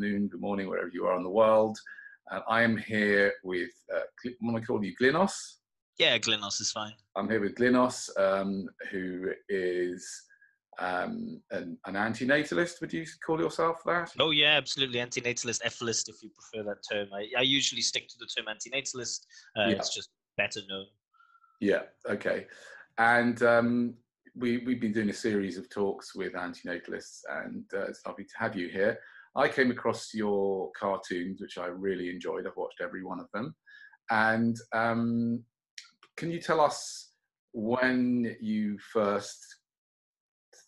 afternoon, good morning, wherever you are in the world. I am here with, what am I calling you, Glynos? Yeah, Glynos is fine. I'm here with Glynos, who is an antinatalist. Would you call yourself that? Oh yeah, absolutely. Antinatalist, efilist, if you prefer that term. I usually stick to the term antinatalist. Yeah. It's just better known. Yeah, okay. And we've been doing a series of talks with antinatalists, and it's lovely to have you here. I came across your cartoons, which I really enjoyed. I've watched every one of them. And can you tell us when you first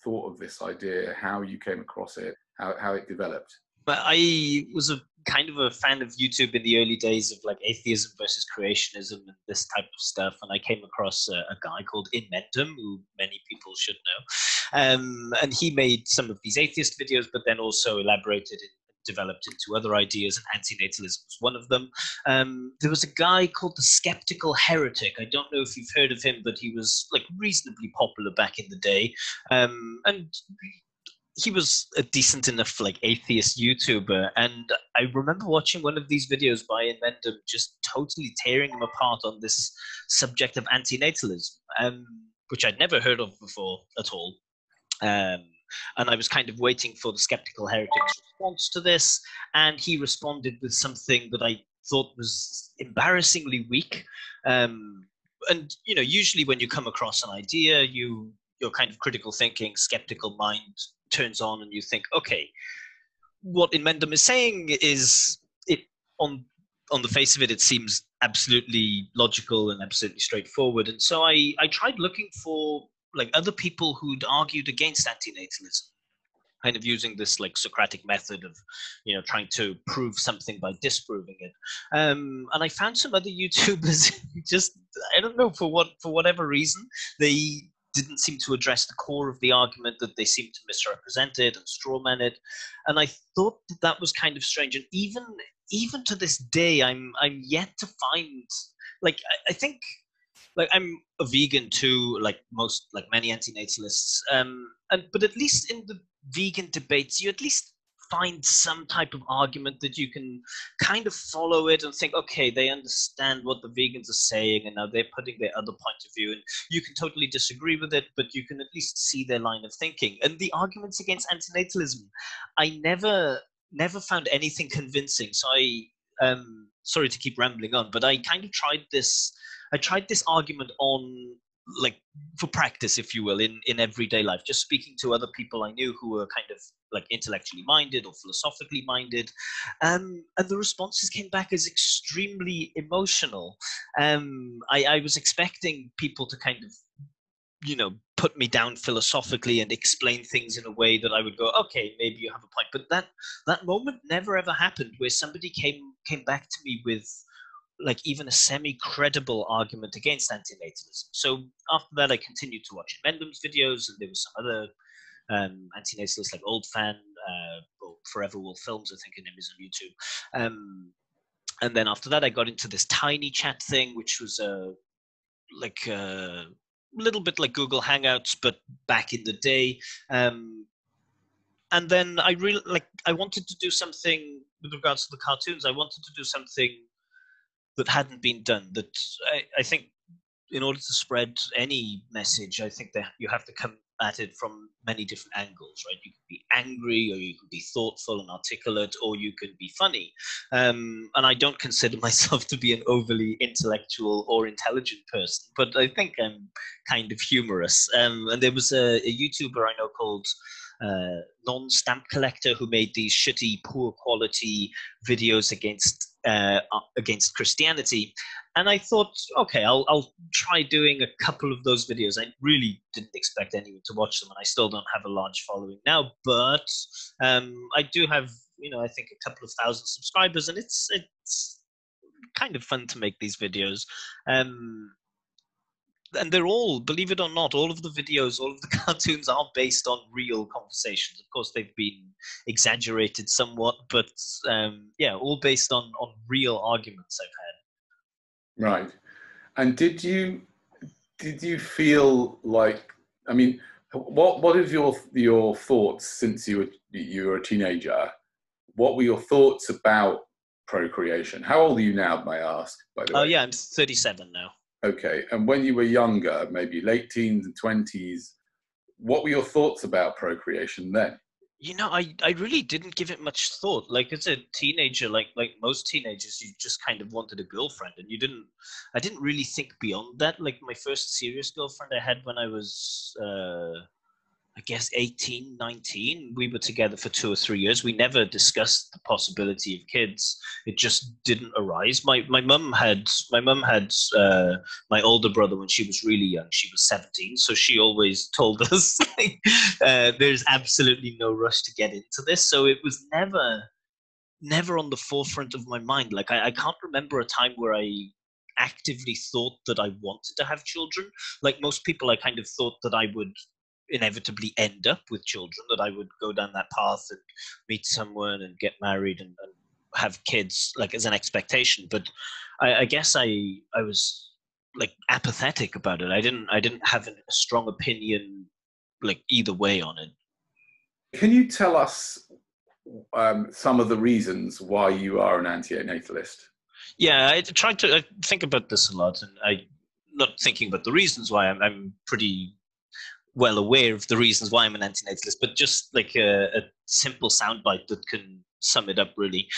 thought of this idea, how you came across it, how it developed? But I was a kind of a fan of YouTube in the early days of like atheism versus creationism and this type of stuff. And I came across a guy called Inmendum, who many people should know. And he made some of these atheist videos, but then also elaborated and developed into other ideas, and antinatalism was one of them. There was a guy called the Skeptical Heretic. I don't know if you've heard of him, but he was like reasonably popular back in the day. And he was a decent enough like atheist YouTuber, and I remember watching one of these videos by Inmendum just totally tearing him apart on this subject of antinatalism, which I'd never heard of before at all. And I was kind of waiting for the Skeptical Heretic's response to this, and he responded with something that I thought was embarrassingly weak. And you know, usually when you come across an idea, your kind of critical thinking, skeptical mind turns on, and you think, okay, what Inmendum is saying is, it on the face of it, it seems absolutely logical and absolutely straightforward. And so I tried looking for like other people who'd argued against antinatalism, kind of using this like Socratic method of, you know, trying to prove something by disproving it. And I found some other YouTubers just, I don't know, for whatever reason, they didn't seem to address the core of the argument, that they seemed to misrepresent it and strawman it. And I thought that that was kind of strange. And even to this day, I'm yet to find, like, I think, like, I'm a vegan too, like many antinatalists. But at least in the vegan debates, you at least find some type of argument that you can kind of follow it and think, okay, they understand what the vegans are saying, and now they're putting their other point of view, and you can totally disagree with it, but you can at least see their line of thinking. And the arguments against antinatalism, I never found anything convincing. So sorry to keep rambling on, but I kind of tried this argument on, like, for practice, if you will, in everyday life, just speaking to other people I knew who were kind of like intellectually minded or philosophically minded, and the responses came back as extremely emotional. I was expecting people to kind of, you know, put me down philosophically and explain things in a way that I would go, okay, maybe you have a point. But that moment never ever happened, where somebody came back to me with like even a semi-credible argument against antinatalism. So after that, I continued to watch Inmendum's videos, and there was some other antinatalists like Old Fan, or Forever Wolf Films, I think her name is on YouTube. And then after that, I got into this Tiny Chat thing, which was like a little bit like Google Hangouts, but back in the day. And then I wanted to do something with regards to the cartoons. I wanted to do something that hadn't been done. That I think, in order to spread any message, I think that you have to come at it from many different angles, right? You can be angry, or you can be thoughtful and articulate, or you can be funny. And I don't consider myself to be an overly intellectual or intelligent person, but I think I'm kind of humorous. And there was a YouTuber I know called Non-Stamp Collector, who made these shitty, poor quality videos against Christianity. And I thought, okay, I'll try doing a couple of those videos. I really didn't expect anyone to watch them, and I still don't have a large following now, but I do have, you know, I think a couple of thousand subscribers, and it's kind of fun to make these videos. And they're all, believe it or not, all of the videos, all of the cartoons are based on real conversations. Of course, they've been exaggerated somewhat, but yeah, all based on real arguments I've had. Right. And did you feel like, I mean, what is your thoughts since you were a teenager? what were your thoughts about procreation? How old are you now, may I ask, by the Oh, way? yeah, I'm 37 now. Okay, and when you were younger, maybe late teens and 20s, what were your thoughts about procreation then? You know, I really didn't give it much thought. Like as a teenager, like most teenagers, you just kind of wanted a girlfriend, and I didn't really think beyond that. Like my first serious girlfriend I had when I was I guess 18, 19. We were together for 2 or 3 years. We never discussed the possibility of kids. It just didn't arise. My mum had my older brother when she was really young. She was 17, so she always told us like, there's absolutely no rush to get into this. So it was never on the forefront of my mind. Like I can't remember a time where I actively thought that I wanted to have children. Like most people, I kind of thought that I would inevitably end up with children, that I would go down that path and meet someone and get married and have kids, like as an expectation. But I guess I was like apathetic about it. I didn't have a strong opinion like either way on it. Can you tell us some of the reasons why you are an antinatalist? Yeah, I think about this a lot, and I not thinking about the reasons why. I'm pretty well aware of the reasons why I'm an antinatalist, but just like a simple soundbite that can sum it up really.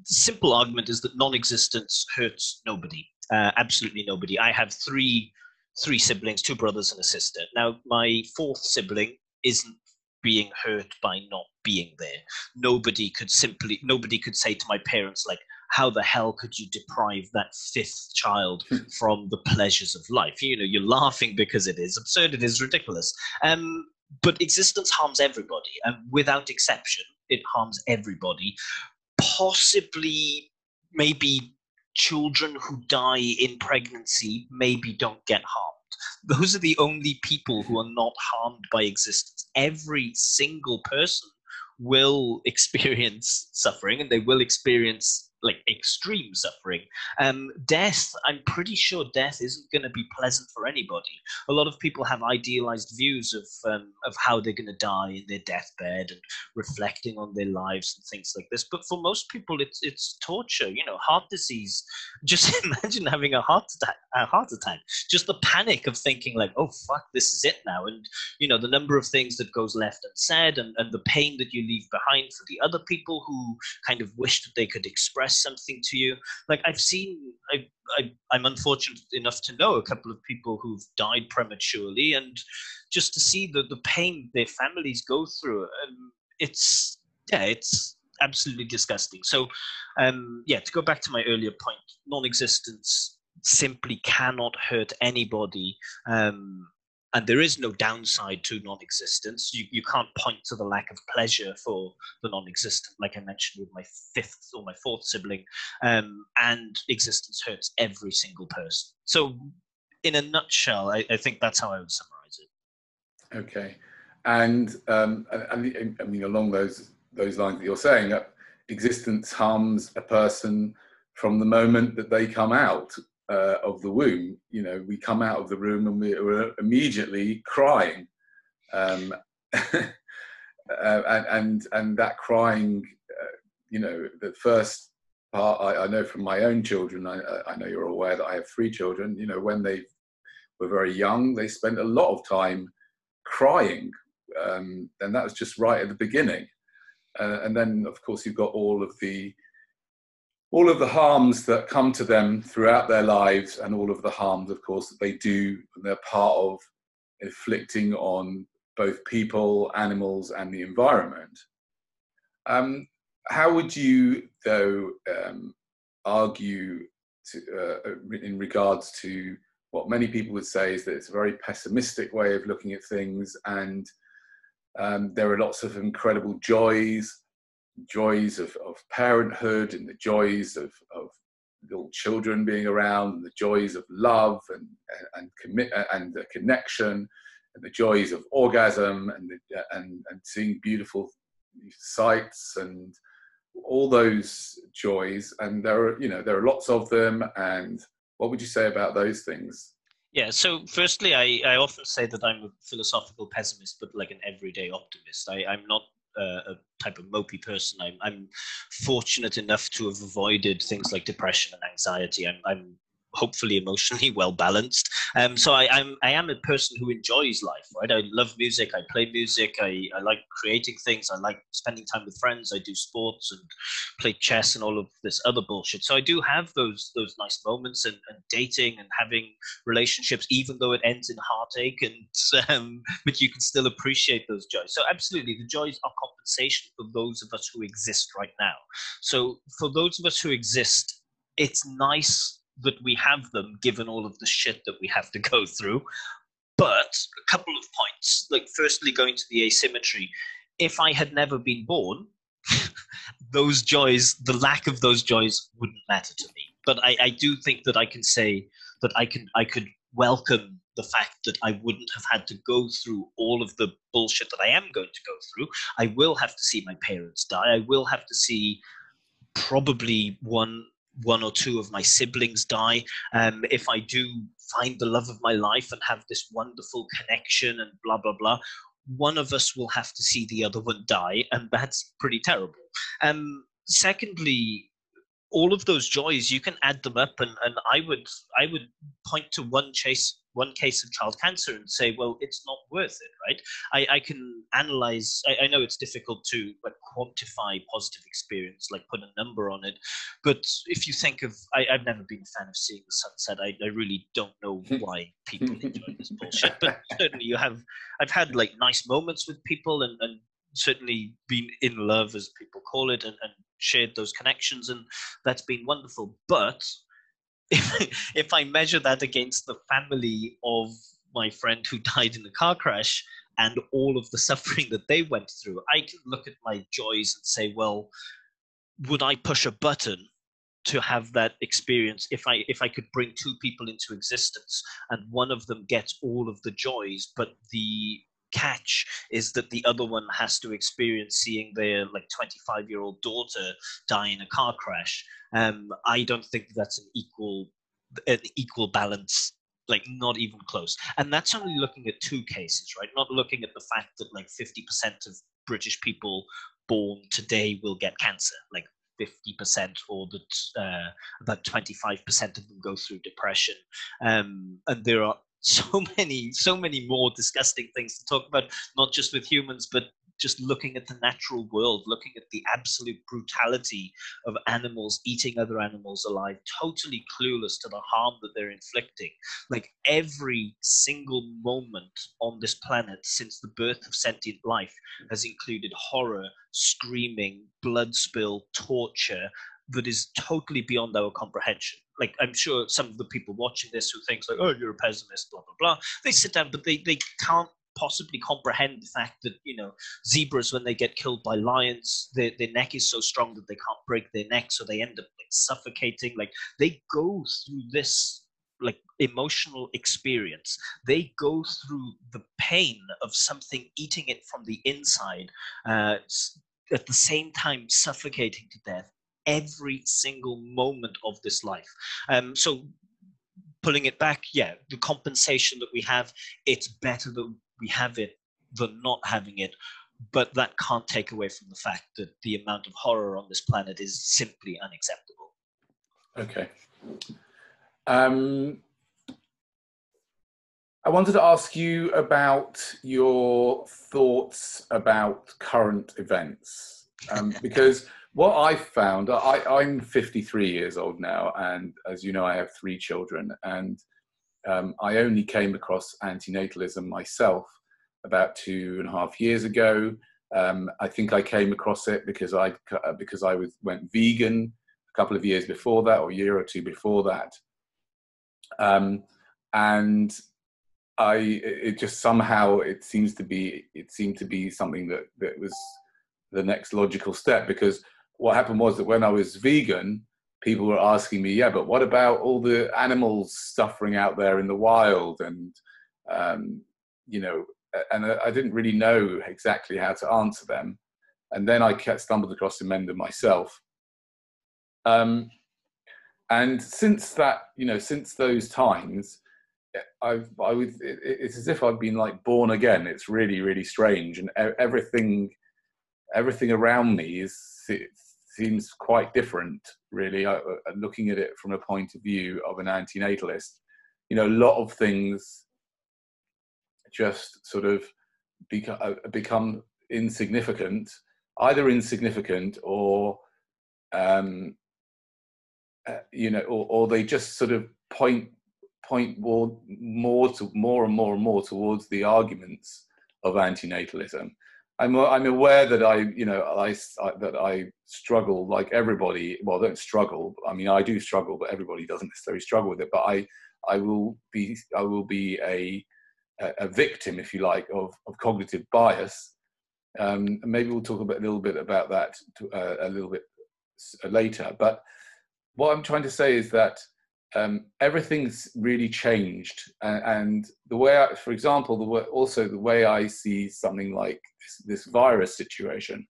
Simple argument is that non-existence hurts nobody, absolutely nobody. I have three siblings, two brothers and a sister. Now, my fourth sibling isn't being hurt by not being there. Nobody could say to my parents, like, how the hell could you deprive that fifth child from the pleasures of life? You know, you're laughing because it is absurd, it is ridiculous. But existence harms everybody, and without exception, it harms everybody. Possibly, maybe children who die in pregnancy maybe don't get harmed. Those are the only people who are not harmed by existence. Every single person will experience suffering, and they will experience like extreme suffering. Death, I'm pretty sure death isn't going to be pleasant for anybody. A lot of people have idealized views of how they're going to die in their deathbed and reflecting on their lives and things like this. But for most people, it's torture. You know, heart disease. Just imagine having a heart attack. Just the panic of thinking like, oh fuck, this is it now. And you know, the number of things that goes left unsaid, and the pain that you leave behind for the other people who kind of wish that they could express something to you. Like I'm unfortunate enough to know a couple of people who've died prematurely, and just to see the pain their families go through, it's absolutely disgusting. So to go back to my earlier point, non-existence simply cannot hurt anybody. And there is no downside to non-existence. You can't point to the lack of pleasure for the non-existent, like I mentioned with my fifth or my fourth sibling. And existence hurts every single person. So, in a nutshell, I think that's how I would summarize it. Okay, and I mean along those lines that you're saying, existence harms a person from the moment that they come out of the womb. You know, we come out of the room and we're immediately crying, and that crying, you know, the first part I know from my own children. I know you're aware that I have 3 children. You know, when they were very young, they spent a lot of time crying, and that was just right at the beginning. And then, of course, you've got all of the harms that come to them throughout their lives, and all of the harms, of course, that they do, and they're part of inflicting on both people, animals, and the environment. How would you, though, argue in regards to what many people would say is that it's a very pessimistic way of looking at things, and there are lots of incredible joys of parenthood, and the joys of little children being around, and the joys of love and the connection, and the joys of orgasm, and seeing beautiful sights, and all those joys. And there are lots of them. And what would you say about those things? Yeah, so firstly, I often say that I'm a philosophical pessimist, but like an everyday optimist. I'm not a type of mopey person. I'm fortunate enough to have avoided things like depression and anxiety. I'm hopefully emotionally well balanced. So I am a person who enjoys life, right? I love music. I play music. I like creating things. I like spending time with friends. I do sports and play chess and all of this other bullshit. So I do have those nice moments and dating and having relationships, even though it ends in heartache. And but you can still appreciate those joys. So absolutely, the joys are compensation for those of us who exist right now. So for those of us who exist, it's nice that we have them, given all of the shit that we have to go through. But a couple of points, like firstly, going to the asymmetry. If I had never been born, those joys, the lack of those joys wouldn't matter to me. But I do think that I can say that I could welcome the fact that I wouldn't have had to go through all of the bullshit that I am going to go through. I will have to see my parents die. I will have to see probably one or two of my siblings die. If I do find the love of my life and have this wonderful connection and blah, blah, blah, one of us will have to see the other one die, and that's pretty terrible. Secondly, all of those joys, you can add them up, and I would point to one case of child cancer and say, well, it's not worth it, right? I can analyze. I know it's difficult to quantify positive experience, like put a number on it, but if you think of, I've never been a fan of seeing the sunset. I really don't know why people enjoy this bullshit, but certainly I've had like nice moments with people, and certainly been in love, as people call it, and shared those connections, and that's been wonderful. But if I measure that against the family of my friend who died in a car crash and all of the suffering that they went through, I can look at my joys and say, well, would I push a button to have that experience if I could bring two people into existence and one of them gets all of the joys, but the catch is that the other one has to experience seeing their like 25-year-old daughter die in a car crash. I don't think that's an equal balance, like not even close. And that's only looking at two cases, right? Not looking at the fact that like 50% of British people born today will get cancer, like 50%, or that about 25% of them go through depression. And there are so many more disgusting things to talk about, not just with humans, but just looking at the natural world, looking at the absolute brutality of animals eating other animals alive, totally clueless to the harm that they're inflicting. Like every single moment on this planet since the birth of sentient life has included horror, screaming, blood spill, torture, that is totally beyond our comprehension. Like, I'm sure some of the people watching this who think like, oh, you're a pessimist, blah, blah, blah, they sit down, but they can't possibly comprehend the fact that, you know, zebras, when they get killed by lions, their neck is so strong that they can't break their neck, so they end up like suffocating. Like, they go through this like emotional experience. They go through the pain of something eating it from the inside, at the same time suffocating to death every single moment of this life. So pulling it back, yeah, the compensation that we have, it's better that we have it than not having it. But that can't take away from the fact that the amount of horror on this planet is simply unacceptable. Okay. I wanted to ask you about your thoughts about current events, because what I've found, I'm 53 years old now, and as you know, I have 3 children, and I only came across antinatalism myself about 2.5 years ago. I think I came across it because I went vegan a couple of years before that, or a year or 2 before that, and it just somehow it seemed to be something that was the next logical step, because what happened was that when I was vegan, people were asking me, yeah, but what about all the animals suffering out there in the wild? And, you know, and I didn't really know exactly how to answer them. And then I stumbled across Emendum myself. And since that, you know, since those times, it's as if I've been like born again. It's really, really strange. And everything everything around me it seems quite different, really. Looking at it from a point of view of an antinatalist, you know, a lot of things just sort of become insignificant, either insignificant or you know, or they just sort of point more and more towards the arguments of antinatalism. I'm aware that I struggle like everybody. Well, don't struggle. I mean, I do struggle, but everybody doesn't necessarily struggle with it. But I will be a victim, if you like, of cognitive bias. And maybe we'll talk a little bit about that a little bit later. But what I'm trying to say is that everything's really changed, and the way, for example, the way I see something like this virus situation,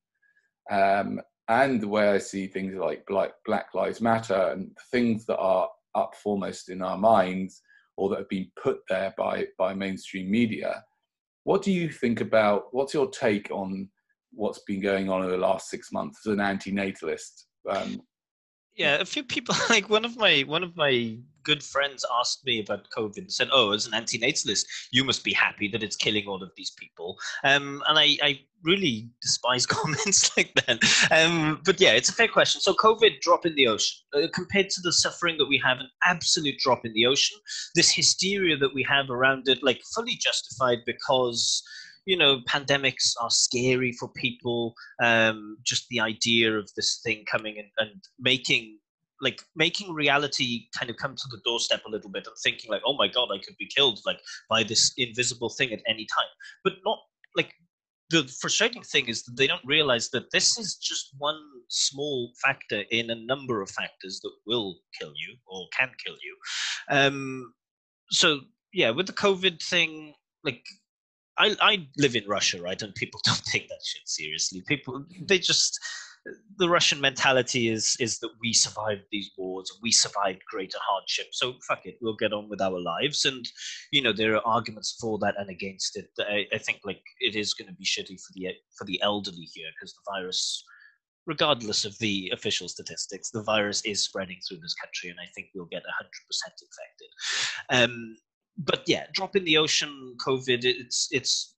and the way I see things like Black Lives Matter and things that are up foremost in our minds or that have been put there by mainstream media. What do you think about? What's your take on what's been going on in the last 6 months as an antinatalist? Yeah, a few people, like one of my good friends asked me about COVID and said, "Oh, as an antinatalist, you must be happy that it's killing all of these people." And I really despise comments like that. But yeah, it's a fair question. So COVID, drop in the ocean. Compared to the suffering that we have, an absolute drop in the ocean. This hysteria that we have around it, like fully justified because, you know, pandemics are scary for people. Just the idea of this thing coming and making reality kind of come to the doorstep a little bit and thinking like, oh my God, I could be killed like by this invisible thing at any time. But not like, the frustrating thing is that they don't realize that this is just one small factor in a number of factors that will kill you or can kill you. So yeah, with the COVID thing, like, I live in Russia, right? And people don't take that shit seriously. The Russian mentality is that we survived these wars, we survived greater hardship, so fuck it, we'll get on with our lives. And, you know, there are arguments for that and against it. I think like it is going to be shitty for the elderly here, because the virus, regardless of the official statistics, the virus is spreading through this country, and I think we'll get 100% infected. But yeah, drop in the ocean, COVID, it's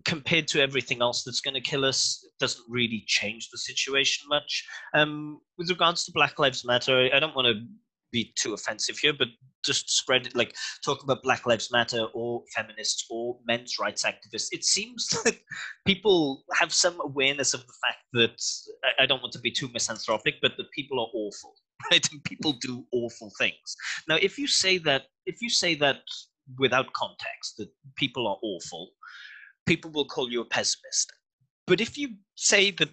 compared to everything else that's going to kill us, it doesn't really change the situation much. With regards to Black Lives Matter, I don't want to be too offensive here, but just spread it, like talk about Black Lives Matter or feminists or men's rights activists. It seems that people have some awareness of the fact that, I don't want to be too misanthropic, but that people are awful, right? And people do awful things. Now, if you say that without context, that people are awful, people will call you a pessimist. But if you say that,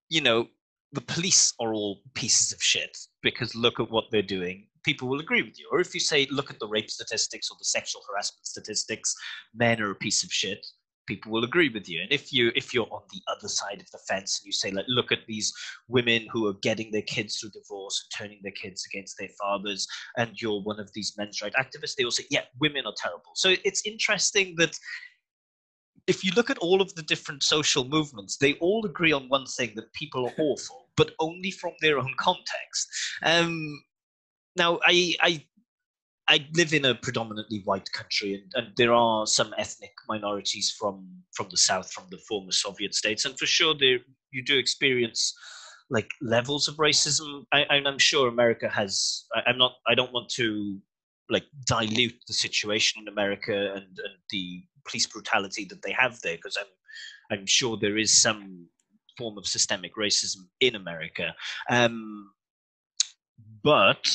you know, the police are all pieces of shit because look at what they're doing, people will agree with you. Or if you say, look at the rape statistics or the sexual harassment statistics, men are a piece of shit, people will agree with you. And if you're on the other side of the fence and you say, like, look at these women who are getting their kids through divorce and turning their kids against their fathers, and you're one of these men's rights activists, they will say, yeah, women are terrible. So it's interesting that if you look at all of the different social movements, they all agree on one thing, that people are awful, but only from their own context. Now, I live in a predominantly white country, and there are some ethnic minorities from the South, from the former Soviet states, and for sure you do experience like levels of racism. I'm sure America has. I don't want to like dilute the situation in America and the police brutality that they have there, because I'm sure there is some form of systemic racism in America. But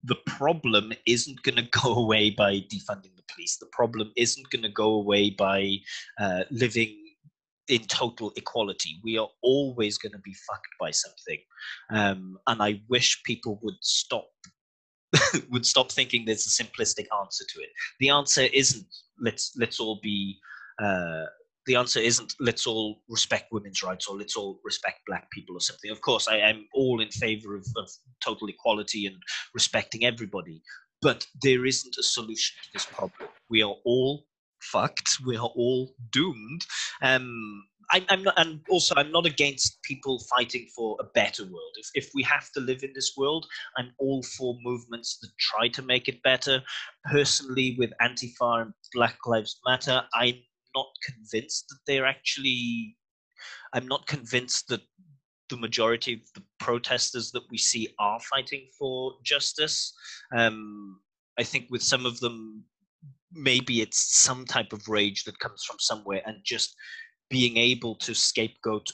the problem isn't going to go away by defunding the police. The problem isn't going to go away by living in total equality. We are always going to be fucked by something. And I wish people would stop thinking there's a simplistic answer to it. The answer isn't let's all be the answer isn't let's all respect women's rights or let's all respect black people or something. Of course, I am all in favor of total equality and respecting everybody, but there isn't a solution to this problem. We are all fucked. We are all doomed. I'm not, and also I'm not against people fighting for a better world. If we have to live in this world, I'm all for movements that try to make it better. Personally, with Antifa and Black Lives Matter, I'm not convinced that they're actually. I'm not convinced that the majority of the protesters that we see are fighting for justice. I think with some of them, maybe it's some type of rage that comes from somewhere, and just being able to scapegoat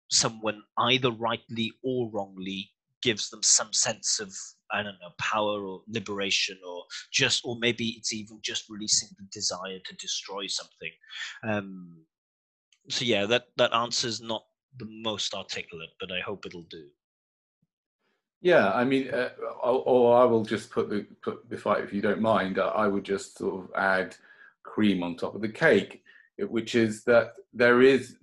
someone either rightly or wrongly gives them some sense of, I don't know, power or liberation, or maybe it's even just releasing the desire to destroy something. So yeah, that answer's not the most articulate, but I hope it'll do. Yeah, I mean, or I will just put the fight, if you don't mind. I would just sort of add cream on top of the cake, which is that there is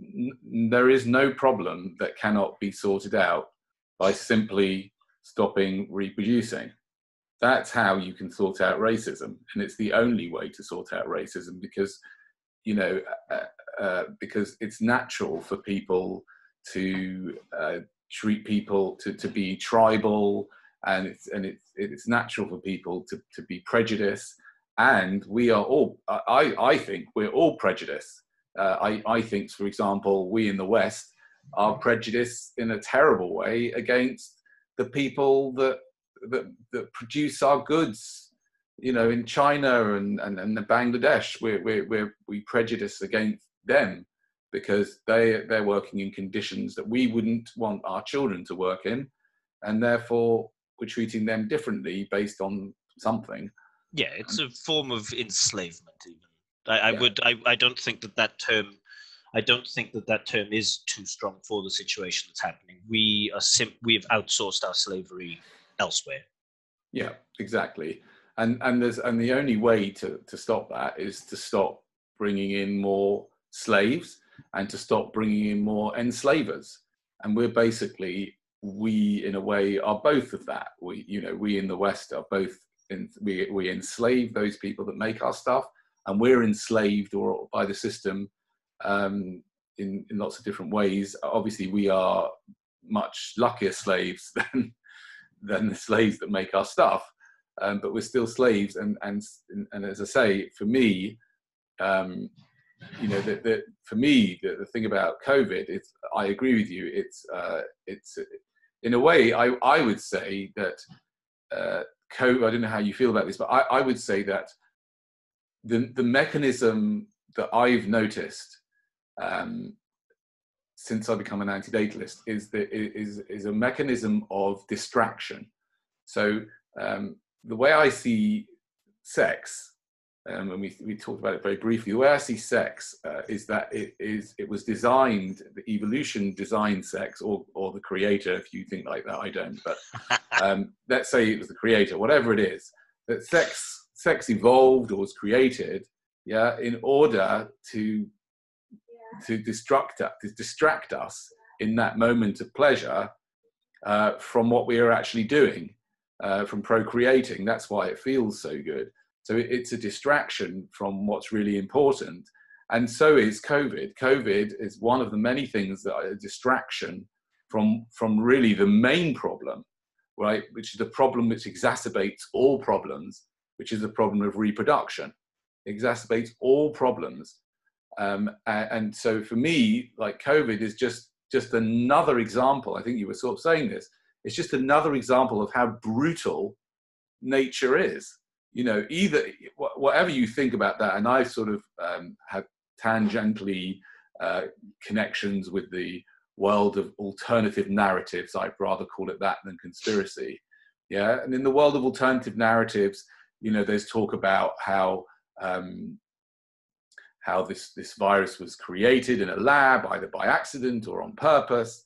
no problem that cannot be sorted out by simply stopping reproducing. That's how you can sort out racism, and it's the only way to sort out racism, because because it's natural for people to treat people to be tribal, and it's natural for people to be prejudiced, and we are all, I think we're all prejudiced. I think, for example, we in the West are prejudiced in a terrible way against the people that produce our goods, in China and Bangladesh. We prejudice against them because they're working in conditions that we wouldn't want our children to work in, and therefore we're treating them differently based on something. Yeah, it's a form of enslavement. Even I don't think that term. I don't think that term is too strong for the situation that's happening. We have outsourced our slavery elsewhere. Yeah, exactly. And the only way to stop that is to stop bringing in more slaves and to stop bringing in more enslavers. And we're basically, we in a way are both of that. We in the West are both we enslave those people that make our stuff, and we're enslaved or by the system in lots of different ways. Obviously, we are much luckier slaves than the slaves that make our stuff, but we're still slaves. And as I say, for me, for me, the thing about COVID is, I agree with you. It's in a way, I would say that COVID. I don't know how you feel about this, but I would say that the mechanism that I've noticed since I become an antinatalist is a mechanism of distraction. So the way I see sex, and we talked about it very briefly, the way I see sex is that it was designed, the evolution designed sex, or the creator, if you think like that. I don't, but let's say it was the creator, whatever it is, that sex evolved or was created, in order to distract us in that moment of pleasure from what we are actually doing, from procreating. That's why it feels so good. So it's a distraction from what's really important. And so is COVID. COVID is one of the many things that are a distraction from really the main problem, right? Which is the problem which exacerbates all problems, which is the problem of reproduction. It exacerbates all problems. And so for me, like, COVID is just another example. I think you were sort of saying this. It's just another example of how brutal nature is. Either whatever you think about that, and I sort of have tangentially connections with the world of alternative narratives. I'd rather call it that than conspiracy. Yeah, and in the world of alternative narratives, there's talk about how this virus was created in a lab, either by accident or on purpose,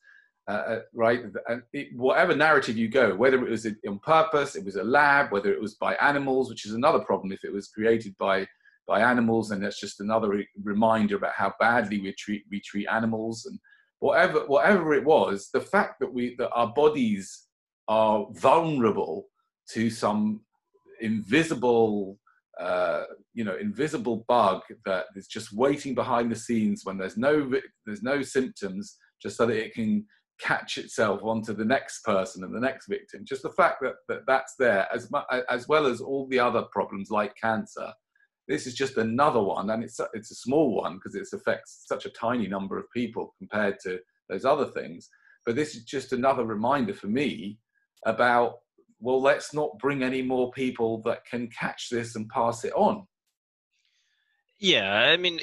right? And whatever narrative you go, whether it was on purpose, it was a lab, whether it was by animals, which is another problem. If it was created by animals, and that's just another reminder about how badly we treat animals. And whatever it was, the fact that our bodies are vulnerable to some invisible you know, invisible bug that is just waiting behind the scenes when there's no symptoms, just so that it can catch itself onto the next person and the next victim. Just the fact that that's there, as well as all the other problems like cancer. This is just another one, and it's a small one because it affects such a tiny number of people compared to those other things. But this is just another reminder for me about, well, let's not bring any more people that can catch this and pass it on. Yeah, I mean,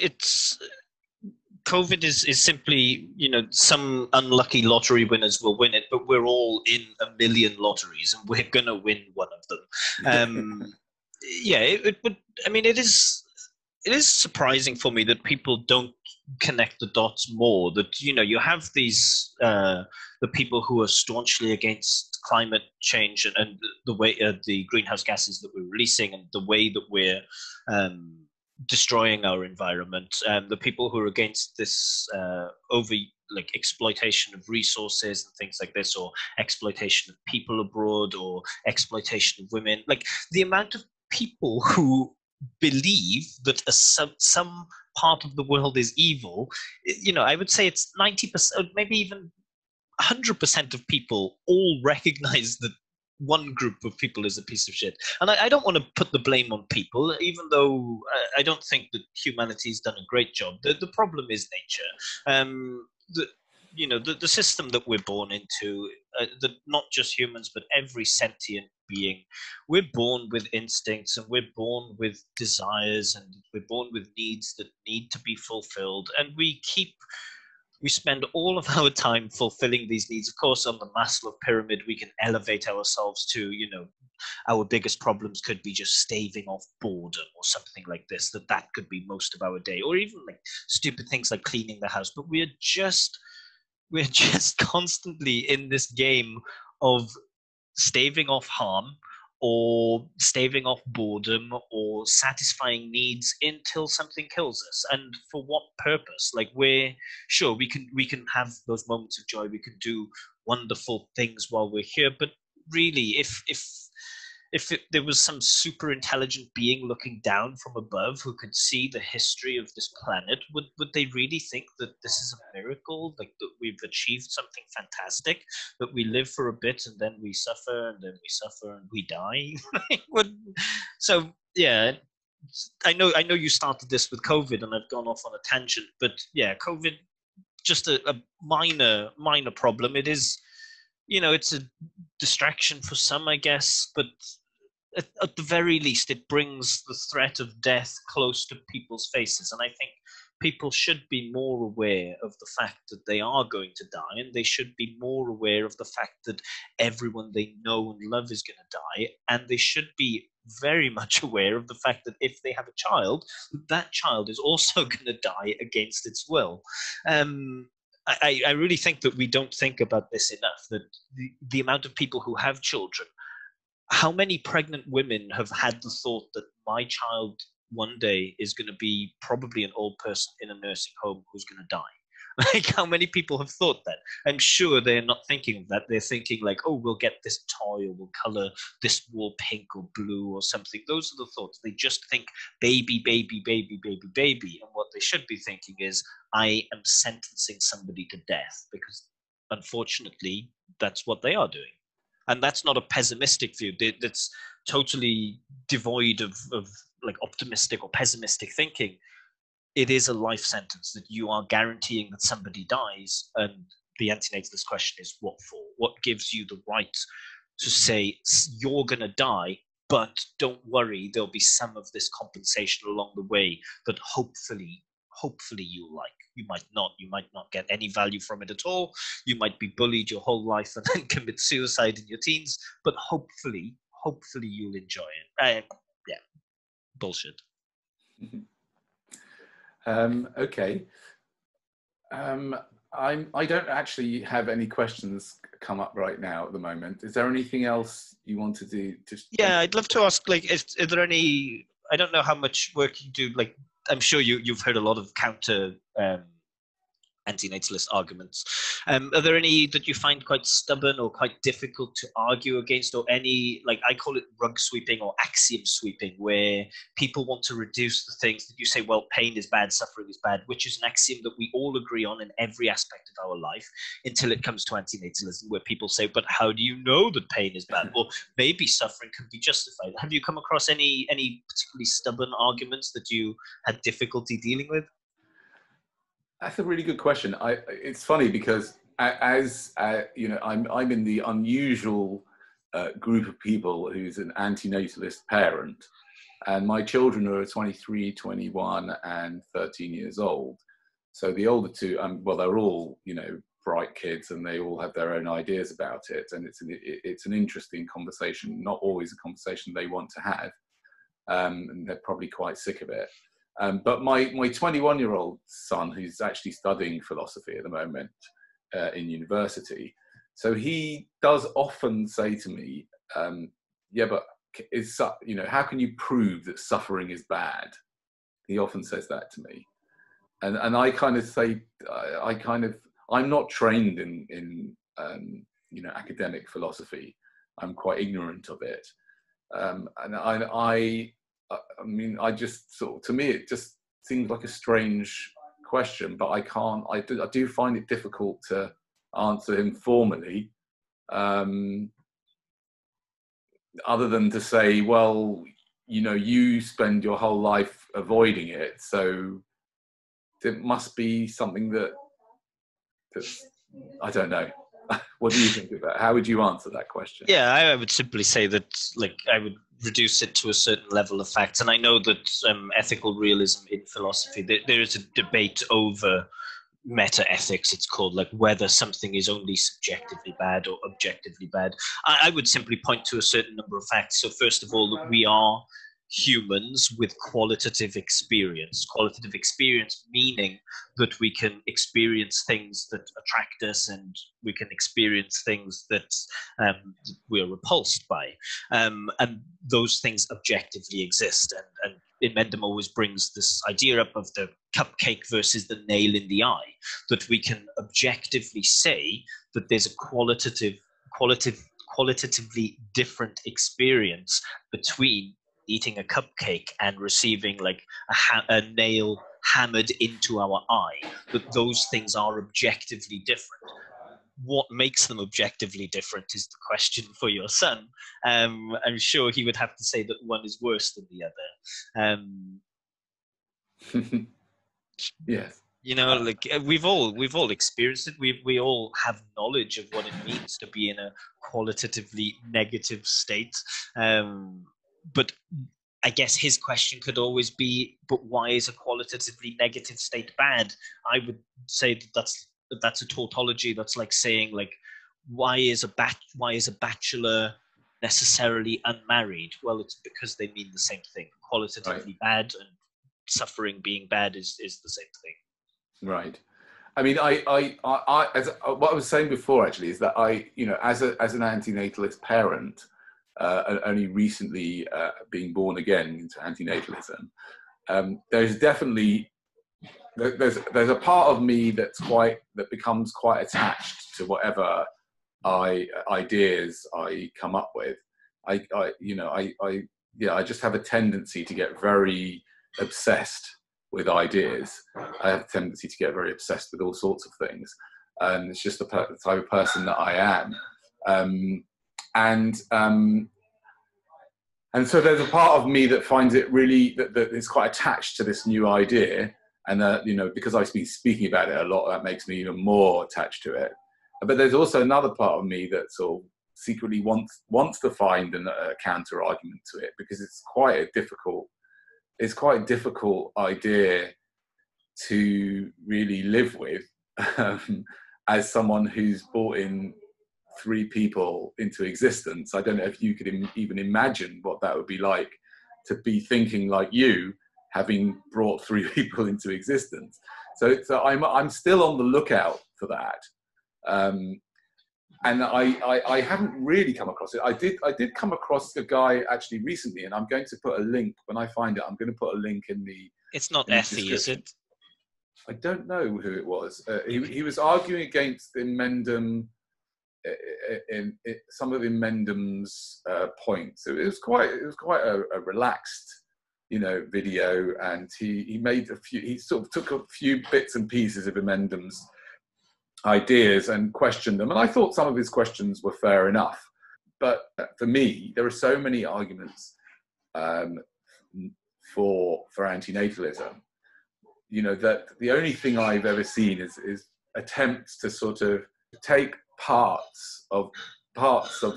COVID is simply, you know, some unlucky lottery winners will win it, but we're all in a million lotteries and we're going to win one of them. Yeah, it would, I mean, it is surprising for me that people don't connect the dots more, that, you know, you have these, the people who are staunchly against climate change and the way, the greenhouse gases that we're releasing and the way that we're, destroying our environment, the people who are against this exploitation of resources and things like this, or exploitation of people abroad, or exploitation of women. Like, the amount of people who believe that some part of the world is evil, you know, I would say it's 90%, maybe even 100% of people all recognize that one group of people is a piece of shit. And I don't want to put the blame on people, even though I don't think that humanity's done a great job. The problem is nature. The system that we're born into, not just humans, but every sentient being, we're born with instincts and we're born with desires and we're born with needs that need to be fulfilled. And we spend all of our time fulfilling these needs. Of course, on the Maslow pyramid, we can elevate ourselves to, you know, our biggest problems could be just staving off boredom or something like this, that could be most of our day, or even like stupid things like cleaning the house. But we're just constantly in this game of staving off harm, or staving off boredom, or satisfying needs until something kills us. And for what purpose? Like, we're sure we can have those moments of joy, we can do wonderful things while we're here, but really, if there was some super intelligent being looking down from above who could see the history of this planet, would they really think that this is a miracle, like that we've achieved something fantastic, that we live for a bit and then we suffer and then we suffer and we die? So yeah, I know you started this with COVID and I've gone off on a tangent, but yeah, COVID, just a minor problem. It is, you know, it's a distraction for some, I guess, but at the very least, it brings the threat of death close to people's faces. And I think people should be more aware of the fact that they are going to die, and they should be more aware of the fact that everyone they know and love is going to die, and they should be very much aware of the fact that if they have a child, that child is also going to die against its will. I really think that we don't think about this enough, that the amount of people who have children, how many pregnant women have had the thought that my child one day is going to be probably an old person in a nursing home who's going to die? Like, how many people have thought that? I'm sure they're not thinking of that. They're thinking like, oh, we'll get this toy, or we'll color this wall pink or blue or something. Those are the thoughts. They just think baby, baby, baby, baby, baby. And what they should be thinking is, I am sentencing somebody to death, because unfortunately, that's what they are doing. And that's not a pessimistic view. That's totally devoid of like optimistic or pessimistic thinking. It is a life sentence that you are guaranteeing that somebody dies. And the antinatalist question is, what for? What gives you the right to say you're going to die, but don't worry, there'll be some of this compensation along the way that hopefully you'll like. You might not get any value from it at all. You might be bullied your whole life and then commit suicide in your teens, but hopefully you'll enjoy it. Yeah, bullshit. Okay. I don't actually have any questions come up right now at the moment. Is there anything else you want to do? Yeah, I'd love to ask, like, is there any, I don't know how much work you do, like, I'm sure you've heard a lot of counter antinatalist arguments. Are there any that you find quite stubborn or quite difficult to argue against, or any, like I call it rug sweeping or axiom sweeping, where people want to reduce the things that you say, well, pain is bad, suffering is bad, which is an axiom that we all agree on in every aspect of our life, until it comes to antinatalism, where people say, but how do you know that pain is bad? Or maybe suffering can be justified. Have you come across any particularly stubborn arguments that you had difficulty dealing with? That's a really good question. It's funny because as you know, I'm in the unusual group of people who's an antinatalist parent, and my children are 23, 21, and 13 years old. So the older two, well, they're all, you know, bright kids, and they all have their own ideas about it, and it's an interesting conversation. Not always a conversation they want to have, and they're probably quite sick of it. But my 21-year-old son, who's actually studying philosophy at the moment in university, so he does often say to me, yeah, but you know, how can you prove that suffering is bad? He often says that to me. And I kind of say, I'm not trained in you know, academic philosophy. I'm quite ignorant of it. And I mean, I just sort of, to me, it just seems like a strange question, but I do find it difficult to answer him formally, other than to say, well, you know, you spend your whole life avoiding it, so it must be something that's, I don't know. What do you think of that? How would you answer that question? Yeah, I would simply say that, like, I would reduce it to a certain level of facts. And I know that ethical realism in philosophy, there is a debate over meta-ethics, it's called, like whether something is only subjectively bad or objectively bad. I would simply point to a certain number of facts. So first of all, that we are humans with qualitative experience meaning that we can experience things that attract us, and we can experience things that we're repulsed by, and those things objectively exist. And Mendham always brings this idea up of the cupcake versus the nail in the eye, that we can objectively say that there's a qualitatively different experience between eating a cupcake and receiving like a nail hammered into our eye, that those things are objectively different. What makes them objectively different is the question for your son. I'm sure he would have to say that one is worse than the other. Yes. You know, like we've all experienced it. We all have knowledge of what it means to be in a qualitatively negative state. But I guess his question could always be, but why is a qualitatively negative state bad? I would say that that's a tautology. That's like saying, like, why is a bachelor necessarily unmarried? Well, it's because they mean the same thing. Qualitatively bad and suffering being bad is the same thing. Right. I mean, as what I was saying before, actually, is that you know, as an antinatalist parent, only recently being born again into antinatalism, there's definitely there's a part of me that becomes quite attached to whatever ideas I come up with. I just have a tendency to get very obsessed with ideas. I have a tendency to get very obsessed with all sorts of things, and it's just the type of person that I am. And so there's a part of me that finds it really that is quite attached to this new idea, and that, you know, because I've been speaking about it a lot, that makes me even more attached to it. But there's also another part of me that sort of secretly wants to find a counter argument to it, because it's quite a difficult idea to really live with, as someone who's brought in 3 people into existence. I don't know if you could even imagine what that would be like, to be thinking like you, having brought 3 people into existence. So I'm still on the lookout for that. And I haven't really come across it. I did come across a guy actually recently, and I'm going to put a link, when I find it, I'm going to put a link in the... It's not Effie, is it? I don't know who it was. He was arguing against Inmendum in some of Inmendum's points. It was quite a relaxed, video, and he made a few. He sort of took a few bits and pieces of Inmendum's ideas and questioned them, and I thought some of his questions were fair enough. But for me, there are so many arguments for antinatalism, that the only thing I've ever seen is attempts to sort of take parts of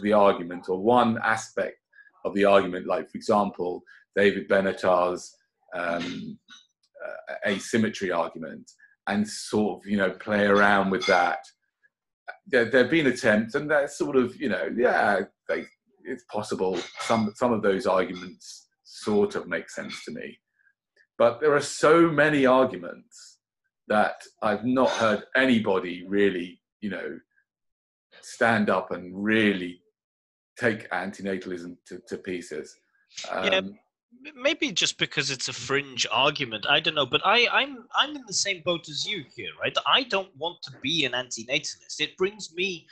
the argument, or one aspect of the argument, like, for example, David Benatar's asymmetry argument, and sort of, play around with that. There have been attempts, and that's sort of, it's possible some of those arguments sort of make sense to me. But there are so many arguments that I've not heard anybody really, stand up and really take antinatalism to pieces. Maybe just because it's a fringe argument, I don't know. But I'm in the same boat as you here, right? I don't want to be an antinatalist. It brings me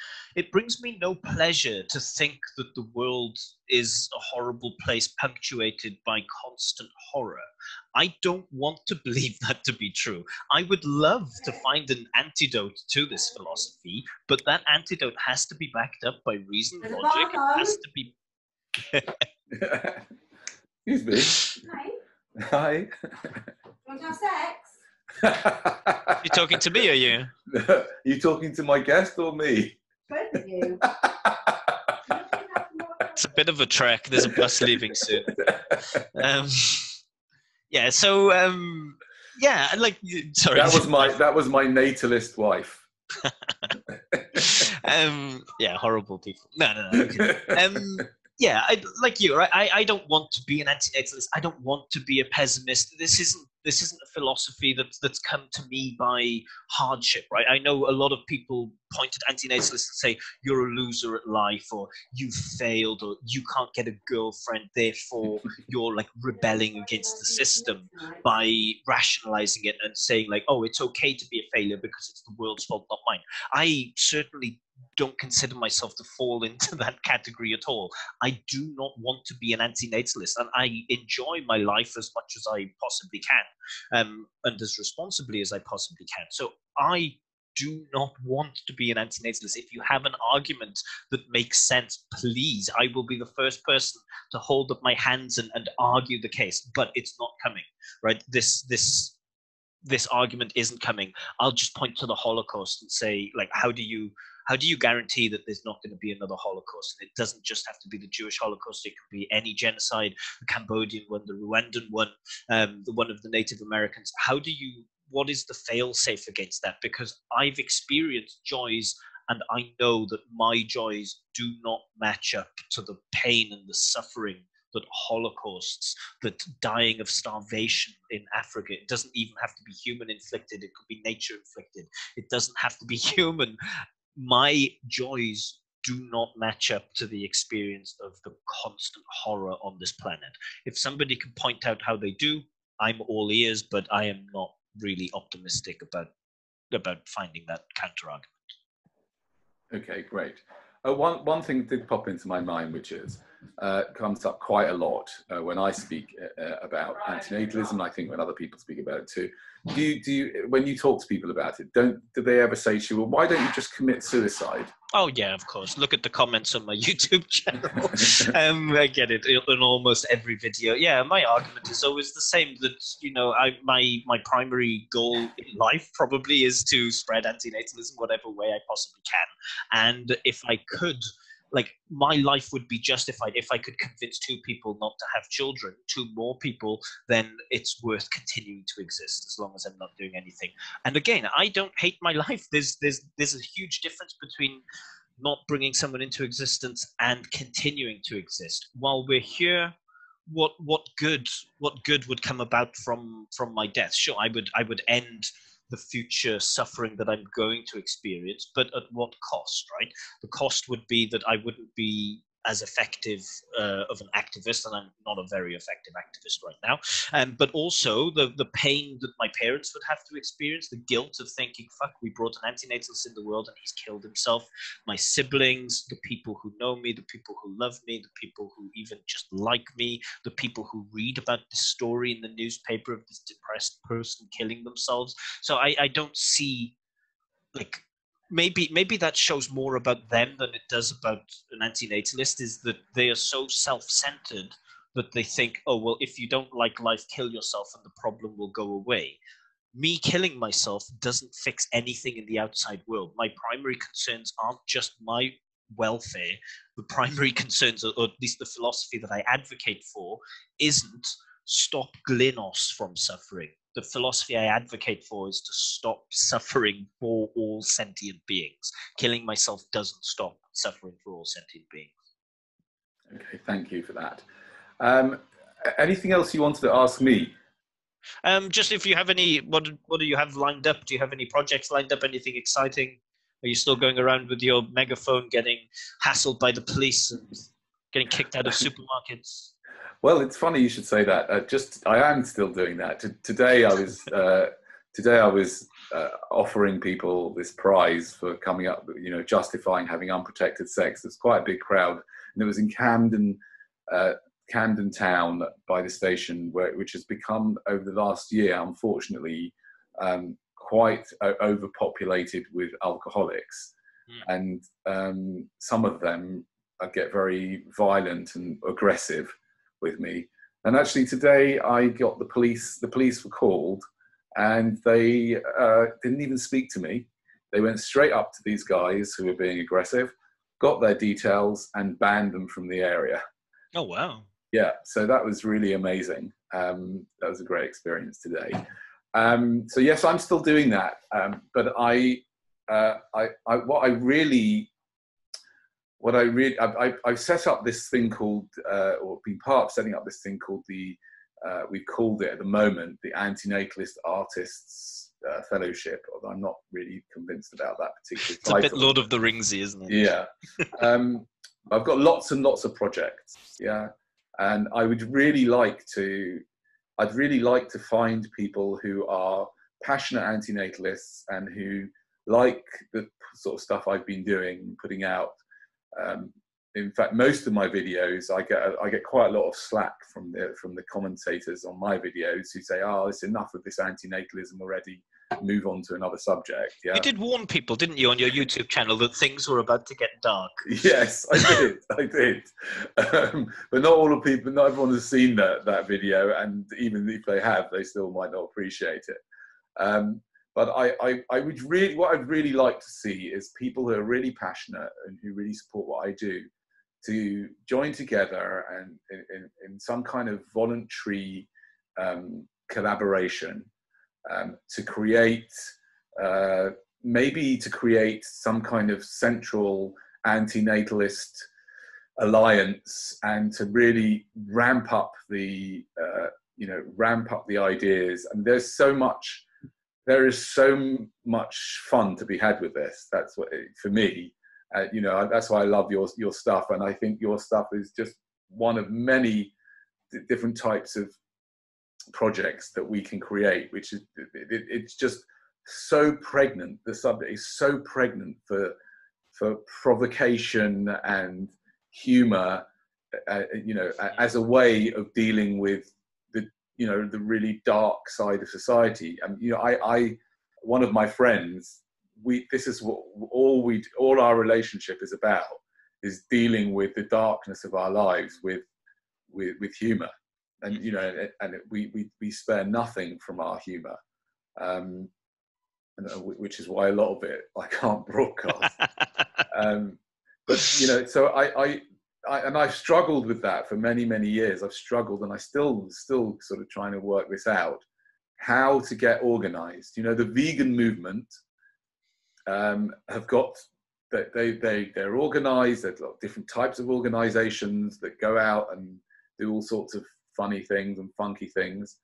no pleasure to think that the world is a horrible place punctuated by constant horror. I don't want to believe that to be true. I would love to find an antidote to this philosophy, but that antidote has to be backed up by reason, logic. It has to be. Excuse me. Hi. Hi. Want to have sex? You talking to me, are you? Are you talking to my guest or me? Both of you. It's a bit of a trek. There's a bus leaving soon. Yeah. So yeah. Like, sorry. That was my natalist wife. Yeah. Horrible people. No. Okay. Yeah, like you, right? I don't want to be an antinatalist. I don't want to be a pessimist. This isn't a philosophy that's come to me by hardship, right? I know a lot of people point at antinatalists and say you're a loser at life, or you failed, or you can't get a girlfriend, therefore you're like rebelling against the system by rationalizing it and saying like, oh, it's okay to be a failure because it's the world's fault, not mine. I certainly don't consider myself to fall into that category at all. I do not want to be an antinatalist, and I enjoy my life as much as I possibly can, and as responsibly as I possibly can. So I do not want to be an antinatalist. If you have an argument that makes sense, please, I will be the first person to hold up my hands and argue the case, but it's not coming, right? This argument isn't coming. I'll just point to the Holocaust and say, like, how do you guarantee that there's not going to be another Holocaust? And it doesn't just have to be the Jewish Holocaust. It could be any genocide, the Cambodian one, the Rwandan one, the one of the Native Americans. What is the fail-safe against that? Because I've experienced joys, and I know that my joys do not match up to the pain and the suffering that Holocausts, that dying of starvation in Africa, it doesn't even have to be human inflicted. It could be nature inflicted. It doesn't have to be human. My joys do not match up to the experience of the constant horror on this planet. If somebody can point out how they do, I'm all ears, but I am not really optimistic about finding that counter argument. Okay, great. One thing did pop into my mind, which is comes up quite a lot when I speak about antinatalism. I think when other people speak about it too. Do you when you talk to people about it, do they ever say to you, well, why don't you just commit suicide? Oh yeah, of course. Look at the comments on my YouTube channel. I get it in almost every video. Yeah, my argument is always the same. That my primary goal in life probably is to spread antinatalism whatever way I possibly can, and if I could. Like, my life would be justified if I could convince 2 people not to have children, 2 more people, then it's worth continuing to exist as long as I'm not doing anything. And again, I don't hate my life. There's a huge difference between not bringing someone into existence and continuing to exist. While we're here, what good would come about from my death? Sure, I would end the future suffering that I'm going to experience, but at what cost, right? The cost would be that I wouldn't be as effective of an activist, and I'm not a very effective activist right now. But also the pain that my parents would have to experience, the guilt of thinking, fuck, we brought an antinatalist in the world and he's killed himself. My siblings, the people who know me, the people who love me, the people who even just like me, the people who read about this story in the newspaper of this depressed person killing themselves. So I don't see, like, maybe that shows more about them than it does about an antinatalist, is that they are so self-centered that they think, oh, well, if you don't like life, kill yourself and the problem will go away. Me killing myself doesn't fix anything in the outside world. My primary concerns aren't just my welfare. The primary concerns, or at least the philosophy that I advocate for, isn't stop Glynos from suffering. The philosophy I advocate for is to stop suffering for all sentient beings. Killing myself doesn't stop suffering for all sentient beings. Okay, thank you for that. Anything else you wanted to ask me? Just if you have any, what do you have lined up? Do you have any projects lined up? Anything exciting? Are you still going around with your megaphone, getting hassled by the police and getting kicked out of supermarkets? Well, it's funny you should say that. I am still doing that. Today I was offering people this prize for coming up, you know, justifying having unprotected sex. There's quite a big crowd, and it was in Camden Town by the station, which has become over the last year, unfortunately, quite overpopulated with alcoholics, and some of them get very violent and aggressive with me. And actually today I got the police were called, and they didn't even speak to me. They went straight up to these guys who were being aggressive, got their details and banned them from the area. Oh, wow. Yeah, so that was really amazing. That was a great experience today. So yes, I'm still doing that. But I've set up this thing called, or been part of setting up this thing called we've called it at the moment the Antinatalist Artists Fellowship. Although I'm not really convinced about that particular title. It's a bit Lord of the Ringsy, isn't it? Yeah. I've got lots and lots of projects. Yeah. And I'd really like to find people who are passionate antinatalists and who like the sort of stuff I've been doing, putting out. In fact, most of my videos, I get quite a lot of slack from the commentators on my videos who say, "Oh, it's enough of this antinatalism already. Move on to another subject." Yeah. You did warn people, didn't you, on your YouTube channel that things were about to get dark? Yes, I did. But not all the people, not everyone has seen that video, and even if they have, they still might not appreciate it. But I would really, what I'd really like to see is people who are really passionate and who really support what I do to join together and in some kind of voluntary collaboration to create, maybe to create some kind of central antinatalist alliance, and to really ramp up the ideas. And there is so much fun to be had with this. That's what, for me, that's why I love your stuff. And I think your stuff is just one of many different types of projects that we can create, which is, it's just so pregnant. The subject is so pregnant for provocation and humor, as a way of dealing with the really dark side of society. And one of my friends, this is what all our relationship is about, is dealing with the darkness of our lives with humor. And we spare nothing from our humor, which is why a lot of it I can't broadcast. But so I've struggled with that for many years. I've struggled, and I still sort of trying to work this out, how to get organized. The vegan movement have got that they're organized. There's a lot of different types of organizations that go out and do all sorts of funny things and funky things.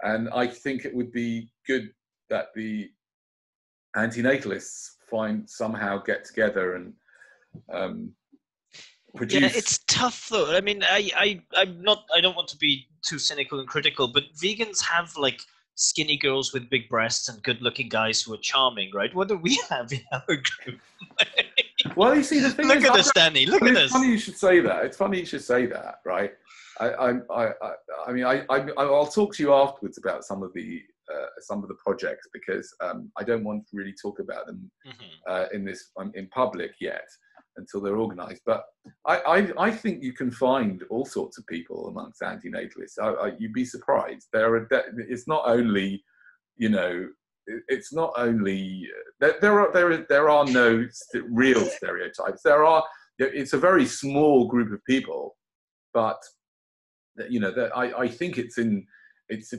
And I think it would be good that the antinatalists somehow get together and produce. Yeah, it's tough though. I mean, I'm not. I don't want to be too cynical and critical, but vegans have like skinny girls with big breasts and good-looking guys who are charming, right? What do we have in our group? Well, you see, the thing Look is, at us, Danny. Look at it's us. funny you should say that. It's funny you should say that, right? I mean, I'll talk to you afterwards about some of the projects, because I don't want to really talk about them in public yet until they're organised. But I think you can find all sorts of people amongst antinatalists. You'd be surprised. It's not only, you know, it's not only there are no real stereotypes. It's a very small group of people, but you know, I think it's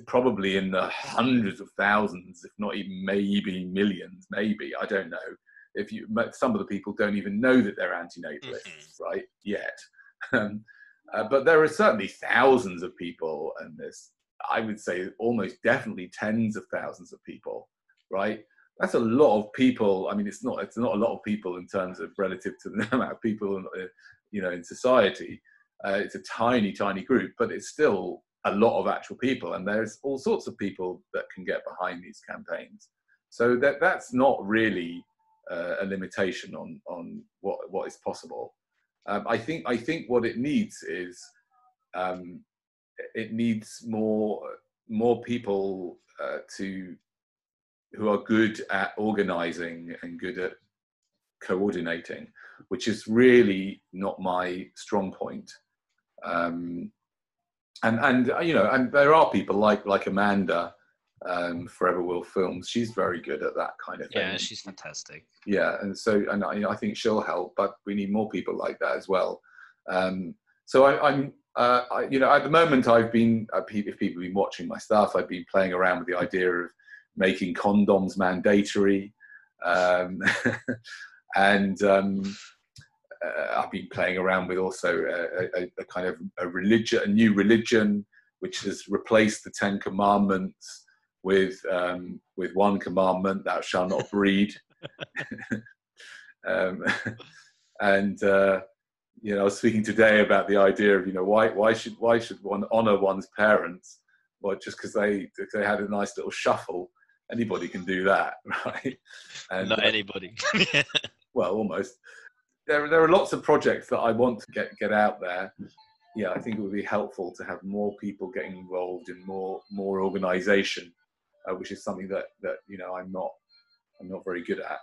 probably in the hundreds of thousands, if not even maybe millions. Maybe, I don't know. Some of the people don't even know that they're antinatalists, right? Yet, but there are certainly thousands of people, and there's, I would say, almost definitely tens of thousands of people, right? That's a lot of people. I mean, it's not a lot of people in terms of relative to the amount of people, you know, in society. It's a tiny, tiny group, but it's still a lot of actual people, and there's all sorts of people that can get behind these campaigns. So that's not really a limitation on what is possible. I think what it needs is it needs more people who are good at organising and good at coordinating, which is really not my strong point. And you know, and there are people like Amanda, Forever Will Films. She's very good at that kind of thing. Yeah, she's fantastic. Yeah, and I think she'll help, but we need more people like that as well. So I'm you know, at the moment I've been, if people have been watching my stuff, I've been playing around with the idea of making condoms mandatory, and I've been playing around with also a kind of a new religion, which has replaced the 10 Commandments with one commandment: thou shalt not breed. And you know, I was speaking today about the idea of, you know, why should one honour one's parents? Well, just because they had a nice little shuffle. Anybody can do that, right? And, not anybody. Well, almost. There are lots of projects that I want to get out there. Yeah, I think it would be helpful to have more people getting involved in more organisation, which is something that you know, I'm not very good at.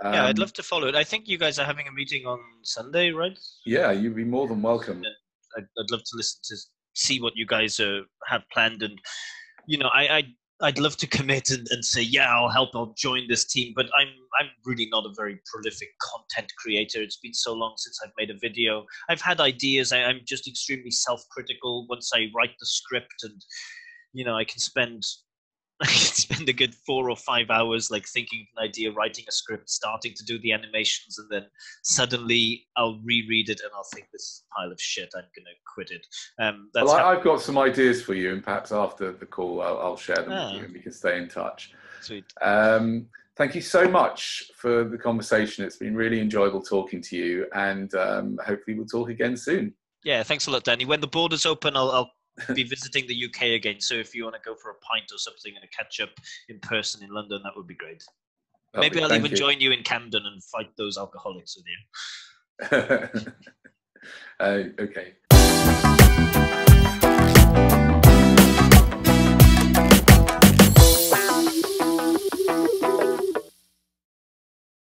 Yeah, I'd love to follow it. I think you guys are having a meeting on Sunday, right? Yeah, you'd be more than welcome. I'd love to listen to see what you guys have planned, and you know, I'd love to commit and say, yeah, I'll help, I'll join this team, but I'm really not a very prolific content creator. It's been so long since I've made a video. I've had ideas. I'm just extremely self-critical. Once I write the script, and you know, I can spend a good 4 or 5 hours like thinking of an idea, writing a script, starting to do the animations, and then suddenly I'll reread it and I'll think, this pile of shit, I'm gonna quit it. Well, I've got some ideas for you, and perhaps after the call I'll share them with you, and we can stay in touch. Sweet. Thank you so much for the conversation. It's been really enjoyable talking to you, and hopefully we'll talk again soon. Yeah, thanks a lot, Danny. When the borders open, I'll be visiting the UK again. So if you want to go for a pint or something and a catch up in person in London, that would be great. Lovely. Maybe I'll even join you in Camden and fight those alcoholics with you. Okay.